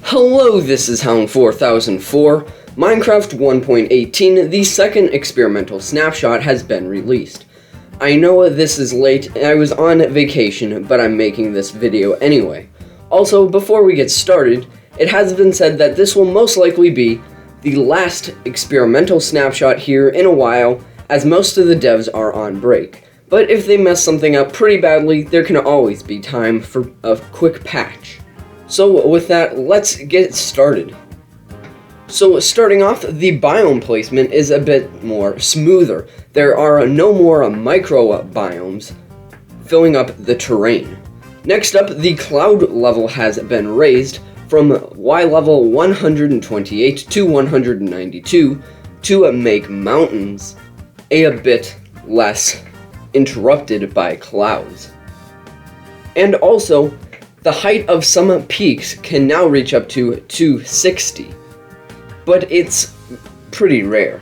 Hello, this is Hound 4004. Minecraft 1.18, the second experimental snapshot, has been released. I know this is late, I was on vacation, but I'm making this video anyway. Also, before we get started, it has been said that this will most likely be the last experimental snapshot here in a while, as most of the devs are on break. But if they mess something up pretty badly, there can always be time for a quick patch. So with that, let's get started. So starting off, the biome placement is a bit more smoother. There are no more micro biomes filling up the terrain. Next up, the cloud level has been raised from Y level 128 to 192 to make mountains a bit less interrupted by clouds. And also, the height of some peaks can now reach up to 260, but it's pretty rare.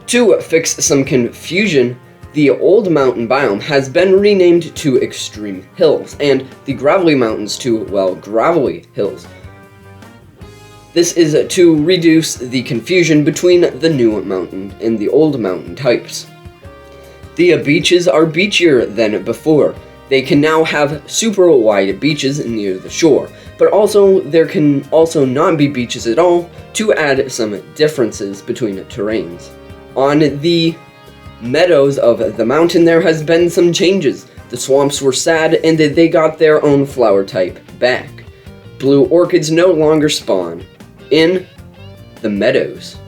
To fix some confusion, the old mountain biome has been renamed to Extreme Hills, and the gravelly mountains to, well, Gravelly Hills. This is to reduce the confusion between the new mountain and the old mountain types. The beaches are beachier than before. They can now have super wide beaches near the shore, but also there can also not be beaches at all to add some differences between terrains. On the meadows of the mountain, there has been some changes. The swamps were sad and they got their own flower type back. Blue orchids no longer spawn in the meadows.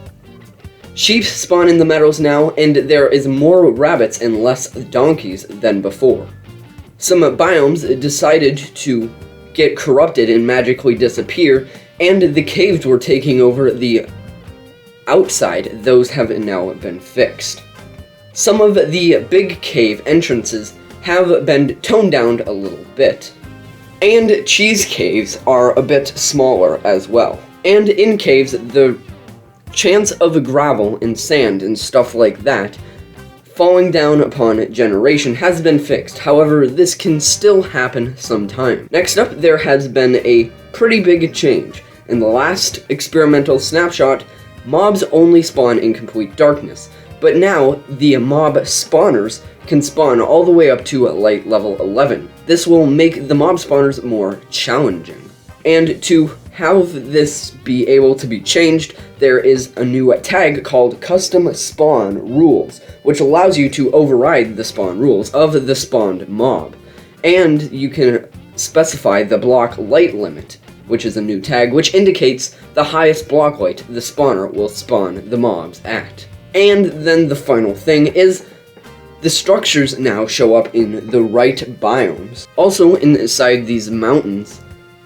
Sheep spawn in the meadows now, and there is more rabbits and less donkeys than before. Some biomes decided to get corrupted and magically disappear, and the caves were taking over the outside. Those have now been fixed. Some of the big cave entrances have been toned down a little bit. And cheese caves are a bit smaller as well. And in caves, the chance of gravel and sand and stuff like that falling down upon generation has been fixed. However, this can still happen sometime. Next up, there has been a pretty big change. In the last experimental snapshot, mobs only spawn in complete darkness, but now the mob spawners can spawn all the way up to light level 11. This will make the mob spawners more challenging. And to have this be able to be changed, there is a new tag called Custom Spawn Rules, which allows you to override the spawn rules of the spawned mob. And you can specify the block light limit, which is a new tag, which indicates the highest block height the spawner will spawn the mobs at. And then the final thing is the structures now show up in the right biomes. Also, inside these mountains,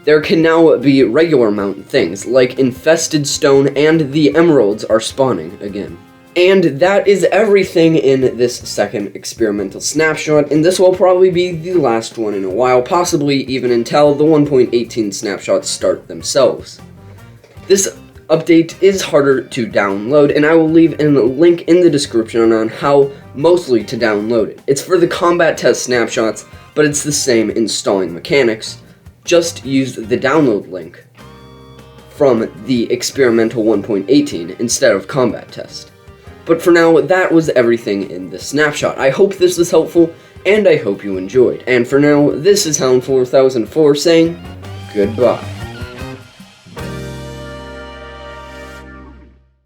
there can now be regular mountain things, like infested stone, and the emeralds are spawning again. And that is everything in this second experimental snapshot, and this will probably be the last one in a while, possibly even until the 1.18 snapshots start themselves. This update is harder to download, and I will leave a link in the description on how mostly to download it. It's for the combat test snapshots, but it's the same installing mechanics. Just use the download link from the experimental 1.18 instead of combat test. But for now, that was everything in the snapshot. I hope this was helpful, and I hope you enjoyed. And for now, this is Hound 4004 saying goodbye.